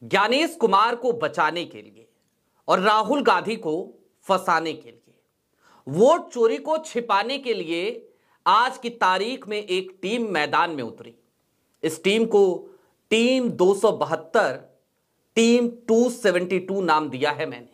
ज्ञानेश कुमार को बचाने के लिए और राहुल गांधी को फंसाने के लिए, वोट चोरी को छिपाने के लिए आज की तारीख में एक टीम मैदान में उतरी। इस टीम को टीम 272, टीम 272 नाम दिया है मैंने,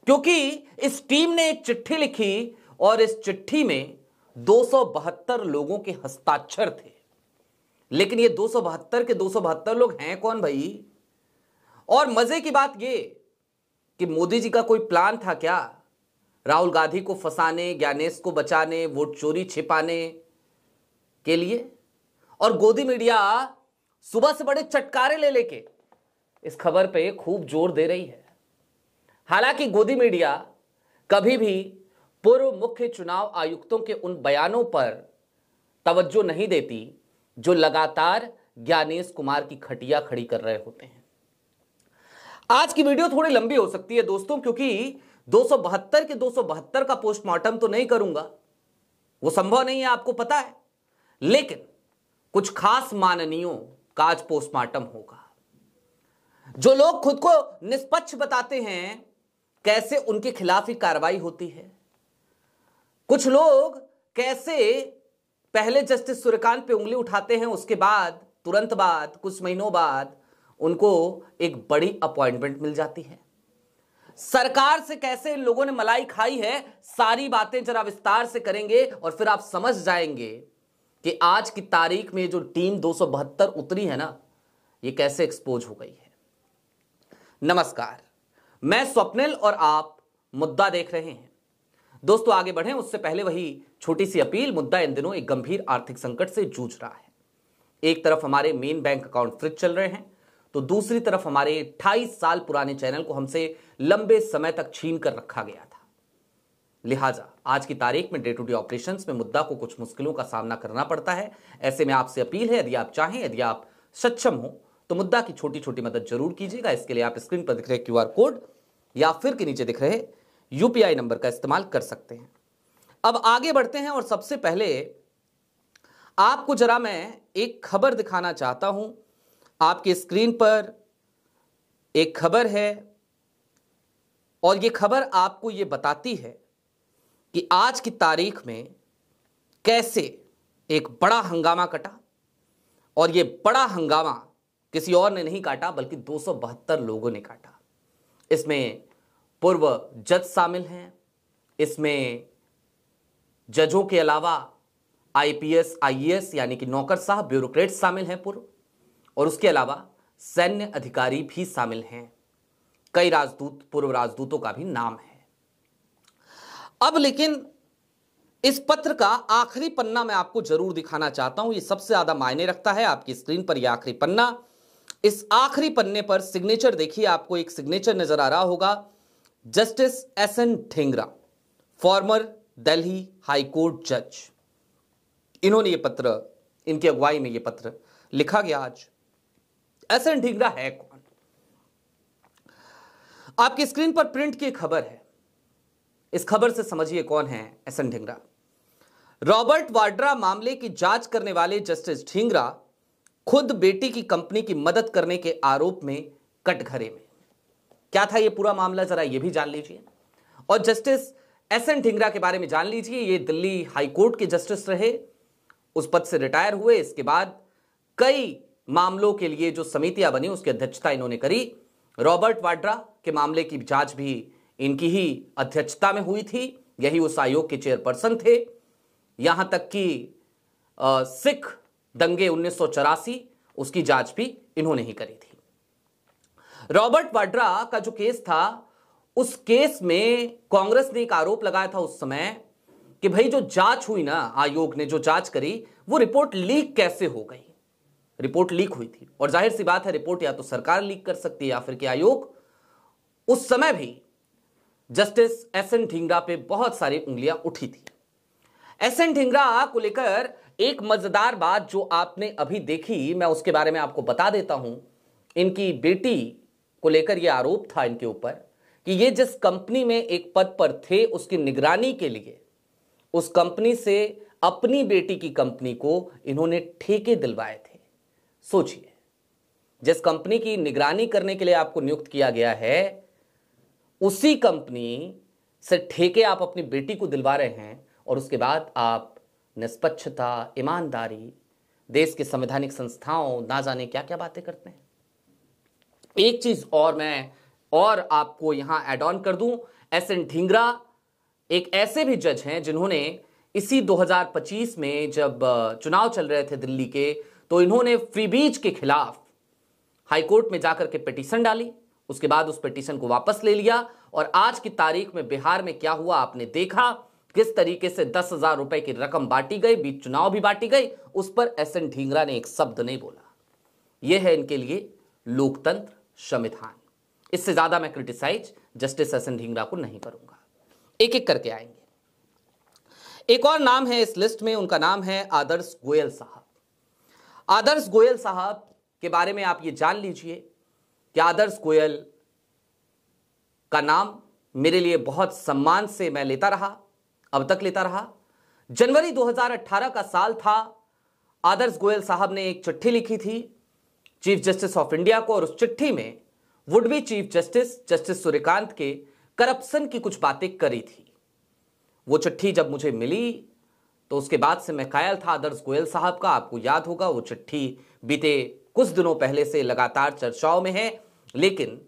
क्योंकि इस टीम ने एक चिट्ठी लिखी और इस चिट्ठी में 272 लोगों के हस्ताक्षर थे। लेकिन ये 272 के 272 लोग हैं कौन भाई? और मजे की बात ये कि मोदी जी का कोई प्लान था क्या राहुल गांधी को फंसाने, ज्ञानेश को बचाने, वोट चोरी छिपाने के लिए? और गोदी मीडिया सुबह से बड़े चटकारे ले लेके इस खबर पे खूब जोर दे रही है। हालांकि गोदी मीडिया कभी भी पूर्व मुख्य चुनाव आयुक्तों के उन बयानों पर तवज्जो नहीं देती जो लगातार ज्ञानेश कुमार की खटिया खड़ी कर रहे होते हैं। आज की वीडियो थोड़ी लंबी हो सकती है दोस्तों, क्योंकि 272 के 272 का पोस्टमार्टम तो नहीं करूंगा, वो संभव नहीं है, आपको पता है। लेकिन कुछ खास माननीयों का आज पोस्टमार्टम होगा। जो लोग खुद को निष्पक्ष बताते हैं, कैसे उनके खिलाफ ही कार्रवाई होती है। कुछ लोग कैसे पहले जस्टिस सूर्यकांत पे उंगली उठाते हैं, उसके बाद तुरंत बाद कुछ महीनों बाद उनको एक बड़ी अपॉइंटमेंट मिल जाती है। सरकार से कैसे इन लोगों ने मलाई खाई है, सारी बातें जरा विस्तार से करेंगे और फिर आप समझ जाएंगे कि आज की तारीख में जो टीम 272 उतरी है ना, ये कैसे एक्सपोज हो गई है। नमस्कार, मैं स्वप्निल और आप मुद्दा देख रहे हैं। दोस्तों आगे बढ़ें उससे पहले वही छोटी सी अपील। मुद्दा इन दिनों एक गंभीर आर्थिक संकट से जूझ रहा है। एक तरफ हमारे मेन बैंक अकाउंट फ्रीज चल रहे हैं, तो दूसरी तरफ हमारे 28 साल पुराने चैनल को हमसे लंबे समय तक छीन कर रखा गया था। लिहाजा आज की तारीख में डे टू डे ऑपरेशंस में मुद्दा को कुछ मुश्किलों का सामना करना पड़ता है। ऐसे में आपसे अपील है, यदि आप चाहें, यदि आप सक्षम हो तो मुद्दा की छोटी छोटी मदद जरूर कीजिएगा। इसके लिए आप स्क्रीन पर दिख रहे QR कोड या फिर के नीचे दिख रहे UPI नंबर का इस्तेमाल कर सकते हैं। अब आगे बढ़ते हैं और सबसे पहले आपको जरा मैं एक खबर दिखाना चाहता हूं। आपके स्क्रीन पर एक खबर है और यह खबर आपको यह बताती है कि आज की तारीख में कैसे एक बड़ा हंगामा कटा। और यह बड़ा हंगामा किसी और ने नहीं काटा बल्कि 272 लोगों ने काटा। इसमें पूर्व जज शामिल हैं, इसमें जजों के अलावा IPS IAS यानी कि नौकर साहब, ब्यूरोक्रेट शामिल हैं पूर्व, और उसके अलावा सैन्य अधिकारी भी शामिल हैं। कई राजदूत, पूर्व राजदूतों का भी नाम है। अब लेकिन इस पत्र का आखिरी पन्ना मैं आपको जरूर दिखाना चाहता हूं। यह सबसे ज्यादा मायने रखता है। आपकी स्क्रीन पर यह आखिरी पन्ना, इस आखिरी पन्ने पर सिग्नेचर देखिए, आपको एक सिग्नेचर नजर आ रहा होगा, justice SN Dhingra, farmer Delhi high court जज। इन्होंने ये पत्र, इनकी अगुवाई में ये पत्र लिखा गया। आज SN ढींगरा है कौन? आपकी स्क्रीन पर प्रिंट की खबर है। इस खबर से समझिए कौन है SN ढींगरा। रॉबर्ट वाड्रा मामले की जांच करने वाले जस्टिस ढींगरा खुद बेटी की कंपनी की मदद करने के आरोप में कटघरे में। क्या था ये पूरा मामला, जरा ये भी जान लीजिए। और जस्टिस SN ढींगरा के बारे में जान लीजिए। ये दिल्ली हाई कोर्ट के जस्टिस रहे, उस पद से रिटायर हुए। इसके बाद कई मामलों के लिए जो समितियां बनी उसकी अध्यक्षता इन्होंने करी। रॉबर्ट वाड्रा के मामले की जांच भी इनकी ही अध्यक्षता में हुई थी। यही उस आयोग के चेयरपर्सन थे। यहां तक कि सिख दंगे 1984, उसकी जांच भी इन्होंने ही करी थी। रॉबर्ट वाड्रा का जो केस था, उस केस में कांग्रेस ने एक आरोप लगाया था उस समय कि भाई जो जांच हुई ना, आयोग ने जो जांच करी, वो रिपोर्ट लीक कैसे हो गई। रिपोर्ट लीक हुई थी और जाहिर सी बात है रिपोर्ट या तो सरकार लीक कर सकती है या फिर कि आयोग। उस समय भी जस्टिस SN ढींगरा पे बहुत सारी उंगलियां उठी थी। SN ढींगरा को लेकर एक मजेदार बात जो आपने अभी देखी, मैं उसके बारे में आपको बता देता हूं। इनकी बेटी को लेकर यह आरोप था इनके ऊपर कि ये जिस कंपनी में एक पद पर थे, उसकी निगरानी के लिए उस कंपनी से अपनी बेटी की कंपनी को इन्होंने ठेके दिलवाए थे। सोचिए, जिस कंपनी की निगरानी करने के लिए आपको नियुक्त किया गया है, उसी कंपनी से ठेके आप अपनी बेटी को दिलवा रहे हैं और उसके बाद आप निष्पक्षता, ईमानदारी, देश के संवैधानिक संस्थाओं, ना जाने क्या क्या बातें करते हैं। एक चीज और मैं और आपको यहां एड ऑन कर दूं, एस.एन. ढींगरा एक ऐसे भी जज हैं जिन्होंने इसी 2025 में जब चुनाव चल रहे थे दिल्ली के, तो इन्होंने फ्रीबीज के खिलाफ हाईकोर्ट में जाकर के पिटीशन डाली। उसके बाद उस पिटीशन को वापस ले लिया और आज की तारीख में बिहार में क्या हुआ आपने देखा, किस तरीके से 10,000 रुपए की रकम बांटी गई, बीच चुनाव भी बांटी गई, उस पर एस.एन. ढींगरा ने एक शब्द नहीं बोला। यह है इनके लिए लोकतंत्र, संविधान। इससे ज्यादा मैं क्रिटिसाइज जस्टिस एस.एन. ढींगरा को नहीं करूंगा। एक एक करके आएंगे। एक और नाम है इस लिस्ट में, उनका नाम है आदर्श गोयल साहब। आदर्श गोयल साहब के बारे में आप ये जान लीजिए कि आदर्श गोयल का नाम मेरे लिए बहुत सम्मान से मैं लेता रहा, अब तक लेता रहा। जनवरी 2018 का साल था। आदर्श गोयल साहब ने एक चिट्ठी लिखी थी चीफ जस्टिस ऑफ इंडिया को, और उस चिट्ठी में would be chief justice justice Suryakant के करप्शन की कुछ बातें करी थी। वो चिट्ठी जब मुझे मिली तो उसके बाद से मैं कायल था आदर्श गोयल साहब का। आपको याद होगा वो चिट्ठी बीते कुछ दिनों पहले से लगातार चर्चाओं में है, लेकिन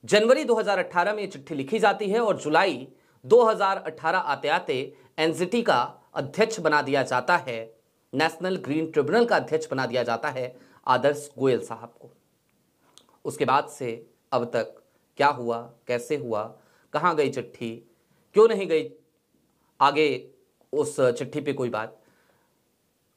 जनवरी 2018 में ये चिट्ठी लिखी जाती है और जुलाई 2018 आते आते एनजीटी का अध्यक्ष बना दिया जाता है, नेशनल ग्रीन ट्रिब्यूनल का अध्यक्ष बना दिया जाता है आदर्श गोयल साहब को। उसके बाद से अब तक क्या हुआ, कैसे हुआ, कहां गई चिट्ठी, क्यों नहीं गई आगे उस चिट्ठी पे कोई बात,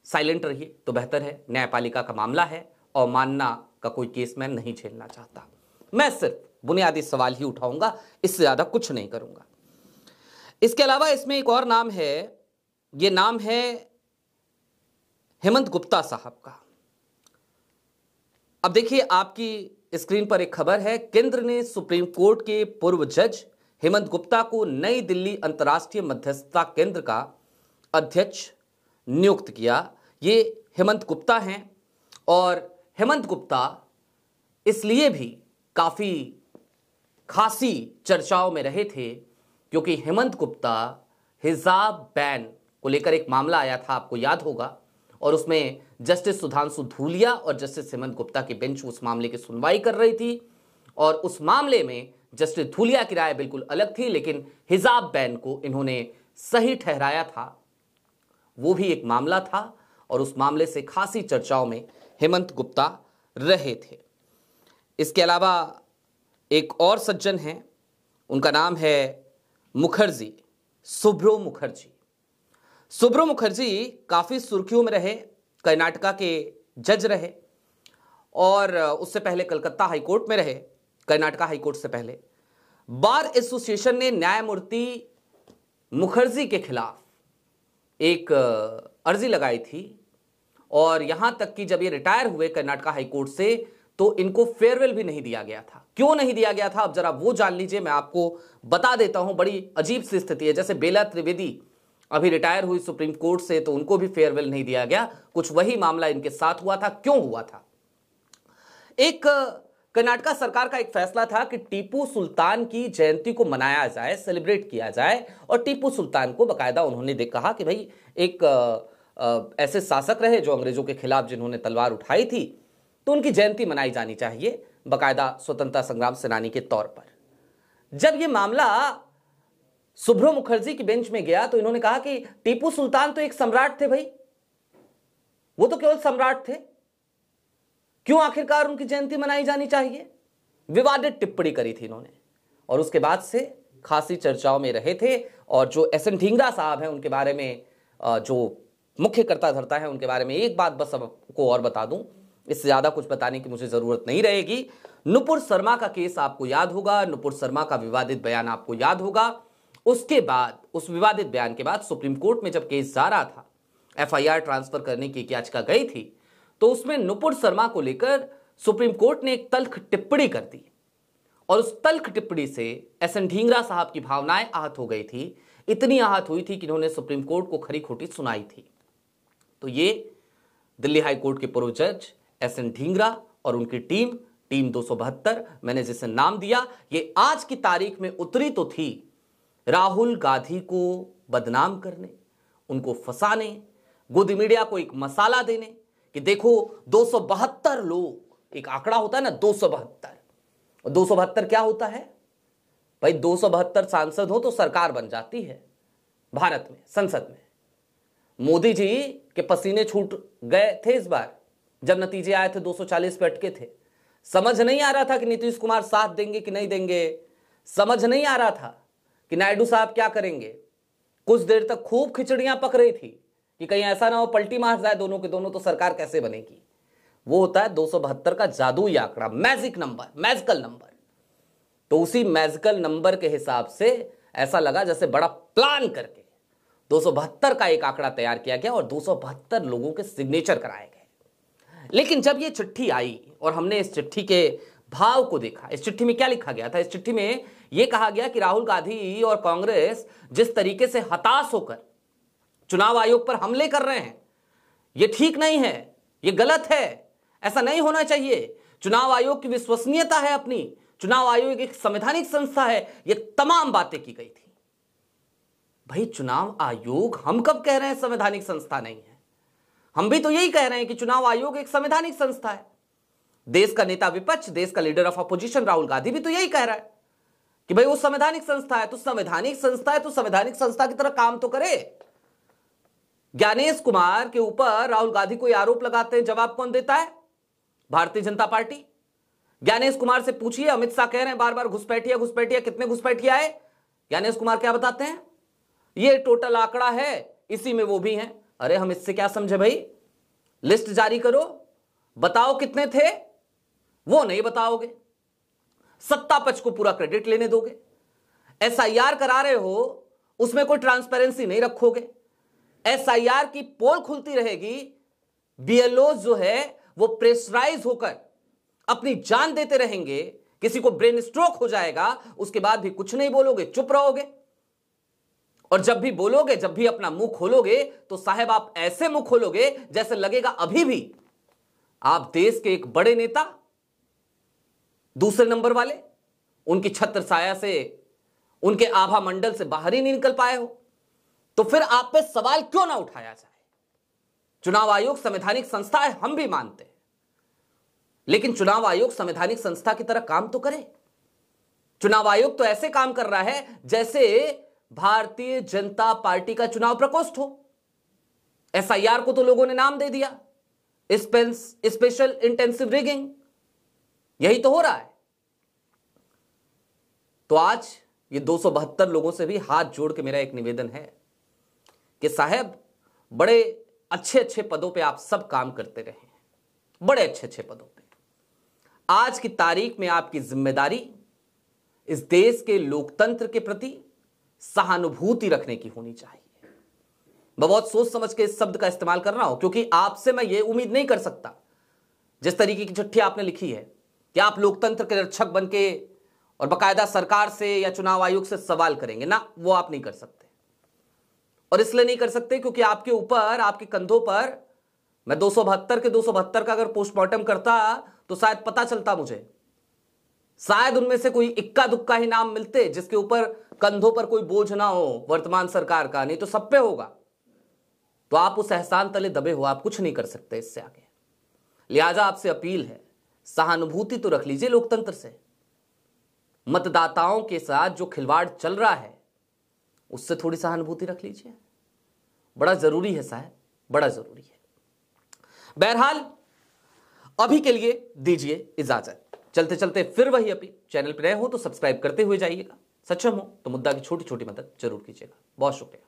साइलेंट रहिए तो बेहतर है। न्यायपालिका का मामला है और मानना का कोई केस मैं नहीं झेलना चाहता। मैं सिर्फ बुनियादी सवाल ही उठाऊंगा, इससे ज्यादा कुछ नहीं करूंगा। इसके अलावा इसमें एक और नाम है, यह नाम है हेमंत गुप्ता साहब का। अब देखिए आपकी स्क्रीन पर एक खबर है, केंद्र ने सुप्रीम कोर्ट के पूर्व जज हेमंत गुप्ता को नई दिल्ली अंतर्राष्ट्रीय मध्यस्थता केंद्र का अध्यक्ष नियुक्त किया। ये हेमंत गुप्ता हैं और हेमंत गुप्ता इसलिए भी काफी खासी चर्चाओं में रहे थे क्योंकि हेमंत गुप्ता हिजाब बैन को लेकर एक मामला आया था, आपको याद होगा, और उसमें जस्टिस सुधांशु धूलिया और जस्टिस हेमंत गुप्ता की बेंच उस मामले की सुनवाई कर रही थी और उस मामले में जस्टिस धूलिया की राय बिल्कुल अलग थी, लेकिन हिजाब बैन को इन्होंने सही ठहराया था। वो भी एक मामला था और उस मामले से खासी चर्चाओं में हेमंत गुप्ता रहे थे। इसके अलावा एक और सज्जन हैं, उनका नाम है मुखर्जी, सुब्रो मुखर्जी। सुब्रो मुखर्जी काफी सुर्खियों में रहे, कर्नाटका के जज रहे और उससे पहले कलकत्ता हाईकोर्ट में रहे, कर्नाटका हाईकोर्ट से पहले। बार एसोसिएशन ने न्यायमूर्ति मुखर्जी के खिलाफ एक अर्जी लगाई थी और यहां तक कि जब ये रिटायर हुए कर्नाटका हाईकोर्ट से तो इनको फेयरवेल भी नहीं दिया गया था। क्यों नहीं दिया गया था अब जरा वो जान लीजिए, मैं आपको बता देता हूं। बड़ी अजीब सी स्थिति है, जैसे बेला त्रिवेदी अभी रिटायर हुई सुप्रीम कोर्ट से तो उनको भी फेयरवेल नहीं दिया गया, कुछ वही मामला इनके साथ हुआ था। क्यों हुआ था? एक कर्नाटका सरकार का एक फैसला था कि टीपू सुल्तान की जयंती को मनाया जाए, सेलिब्रेट किया जाए, और टीपू सुल्तान को बकायदा उन्होंने कहा कि भाई एक ऐसे शासक रहे जो अंग्रेजों के खिलाफ जिन्होंने तलवार उठाई थी, तो उनकी जयंती मनाई जानी चाहिए बकायदा स्वतंत्रता संग्राम सेनानी के तौर पर। जब यह मामला सुब्रो मुखर्जी की बेंच में गया तो इन्होंने कहा कि टीपू सुल्तान तो एक सम्राट थे भाई, वो तो केवल सम्राट थे, क्यों आखिरकार उनकी जयंती मनाई जानी चाहिए? विवादित टिप्पणी करी थी इन्होंने और उसके बाद से खासी चर्चाओं में रहे थे। और जो एस.एन. ढींगरा साहब हैं उनके बारे में जो मुख्य कर्ता धर्ता है उनके बारे में एक बात बस आपको और बता दूं, इससे ज्यादा कुछ बताने की मुझे जरूरत नहीं रहेगी। नुपुर शर्मा का केस आपको याद होगा, नुपुर शर्मा का विवादित बयान आपको याद होगा। उसके बाद, उस विवादित बयान के बाद सुप्रीम कोर्ट में जब केस जा रहा था, एफआईआर ट्रांसफर करने की याचिका गई थी, तो उसमें नुपुर शर्मा को लेकर सुप्रीम कोर्ट ने एक तल्ख टिप्पणी कर दी और उस तल्ख टिप्पणी से एस.एन. ढींगरा साहब की भावनाएं आहत हो गई थी। इतनी आहत हुई थी कि इन्होंने सुप्रीम कोर्ट को खरी खोटी सुनाई थी। तो ये दिल्ली हाई कोर्ट के पूर्व जज एस.एन. ढींगरा और उनकी टीम 272, मैंने जिसे नाम दिया, ये आज की तारीख में उतरी तो थी राहुल गांधी को बदनाम करने, उनको फंसाने, गोदी मीडिया को एक मसाला देने कि देखो 272 लोग, एक आंकड़ा होता है ना 272, और 272 क्या होता है भाई? 272 सांसद हो तो सरकार बन जाती है भारत में, संसद में। मोदी जी के पसीने छूट गए थे इस बार जब नतीजे आए थे, 240 पे अटके थे। समझ नहीं आ रहा था कि नीतीश कुमार साथ देंगे कि नहीं देंगे, समझ नहीं आ रहा था कि नायडू साहब क्या करेंगे। कुछ देर तक खूब खिचड़ियां पक रही थी कि कहीं ऐसा ना हो पलटी मार जाए दोनों के दोनों, तो सरकार कैसे बनेगी। वो होता है 272 का जादुई आंकड़ा, मैजिक नंबर, मैजिकल नंबर। तो उसी मैजिकल नंबर के हिसाब से ऐसा लगा जैसे बड़ा प्लान करके 272 का एक आंकड़ा तैयार किया गया और 272 लोगों के सिग्नेचर कराए गए। लेकिन जब ये चिट्ठी आई और हमने इस चिट्ठी के भाव को देखा, इस चिट्ठी में क्या लिखा गया था? इस चिट्ठी में यह कहा गया कि राहुल गांधी और कांग्रेस जिस तरीके से हताश होकर चुनाव आयोग पर हमले कर रहे हैं, यह ठीक नहीं है, यह गलत है, ऐसा नहीं होना चाहिए। चुनाव आयोग की विश्वसनीयता है अपनी, चुनाव आयोग एक संवैधानिक संस्था है, यह तमाम बातें की गई थी। भाई चुनाव आयोग, हम कब कह रहे हैं संवैधानिक संस्था नहीं है? हम भी तो यही कह रहे हैं कि चुनाव आयोग एक संवैधानिक संस्था है। देश का नेता विपक्ष, देश का leader of opposition Rahul Gandhi भी तो यही कह रहा है कि भाई वो संवैधानिक संस्था है। तो संवैधानिक संस्था है तो संवैधानिक संस्था की तरह काम तो करे। ज्ञानेश कुमार के ऊपर राहुल गांधी कोई आरोप लगाते हैं, जवाब कौन देता है? भारतीय जनता पार्टी। ज्ञानेश कुमार से पूछिए, अमित शाह कह रहे हैं बार बार घुसपैठिया घुसपैठिया, कितने घुसपैठिया है? ज्ञानेश कुमार क्या बताते हैं? ये टोटल आंकड़ा है, इसी में वो भी हैं। अरे हम इससे क्या समझे भाई? लिस्ट जारी करो, बताओ कितने थे। वो नहीं बताओगे, सत्ता पक्ष को पूरा क्रेडिट लेने दोगे। एसआईआर करा रहे हो, उसमें कोई ट्रांसपेरेंसी नहीं रखोगे। एसआईआर की पोल खुलती रहेगी, बीएलओ जो है वो प्रेशराइज होकर अपनी जान देते रहेंगे, किसी को ब्रेन स्ट्रोक हो जाएगा, उसके बाद भी कुछ नहीं बोलोगे, चुप रहोगे। और जब भी बोलोगे, जब भी अपना मुंह खोलोगे, तो साहब आप ऐसे मुंह खोलोगे जैसे लगेगा अभी भी आप देश के एक बड़े नेता, दूसरे नंबर वाले, उनकी छत्र छाया से, उनके आभा मंडल से बाहर ही नहीं निकल पाए हो। तो फिर आप पे सवाल क्यों ना उठाया जाए? चुनाव आयोग संवैधानिक संस्था है, हम भी मानते हैं, लेकिन चुनाव आयोग संवैधानिक संस्था की तरह काम तो करे। चुनाव आयोग तो ऐसे काम कर रहा है जैसे भारतीय जनता पार्टी का चुनाव प्रकोष्ठ हो। एसआईआर को तो लोगों ने नाम दे दिया स्पेशल इंटेंसिव रिगिंग, यही तो हो रहा है। तो आज ये 272 लोगों से भी हाथ जोड़ के मेरा एक निवेदन है कि साहब बड़े अच्छे अच्छे पदों पे आप सब काम करते रहे हैं, बड़े अच्छे अच्छे पदों पे। आज की तारीख में आपकी जिम्मेदारी इस देश के लोकतंत्र के प्रति सहानुभूति रखने की होनी चाहिए। मैं बहुत सोच समझ के इस शब्द का इस्तेमाल कर रहा हूं, क्योंकि आपसे मैं ये उम्मीद नहीं कर सकता, जिस तरीके की चिट्ठी आपने लिखी है, कि आप लोकतंत्र के रक्षक बनके और बाकायदा सरकार से या चुनाव आयोग से सवाल करेंगे ना। वो आप नहीं कर सकते, और इसलिए नहीं कर सकते क्योंकि आपके ऊपर, आपके कंधों पर, मैं 272 के 272 का अगर पोस्टमार्टम करता तो शायद पता चलता मुझे, शायद उनमें से कोई इक्का दुक्का ही नाम मिलते जिसके ऊपर कंधों पर कोई बोझ ना हो वर्तमान सरकार का, नहीं तो सब पे होगा। तो आप उस एहसान तले दबे हो, आप कुछ नहीं कर सकते इससे आगे। लिहाजा आपसे अपील है, सहानुभूति तो रख लीजिए लोकतंत्र से। मतदाताओं के साथ जो खिलवाड़ चल रहा है उससे थोड़ी सहानुभूति रख लीजिए, बड़ा जरूरी है साहब, बड़ा जरूरी है। बहरहाल अभी के लिए दीजिए इजाजत। चलते चलते फिर वही अपील, चैनल पर नए हो तो सब्सक्राइब करते हुए जाइएगा, सक्षम हो तो मुद्दा की छोटी छोटी मदद जरूर कीजिएगा। बहुत शुक्रिया।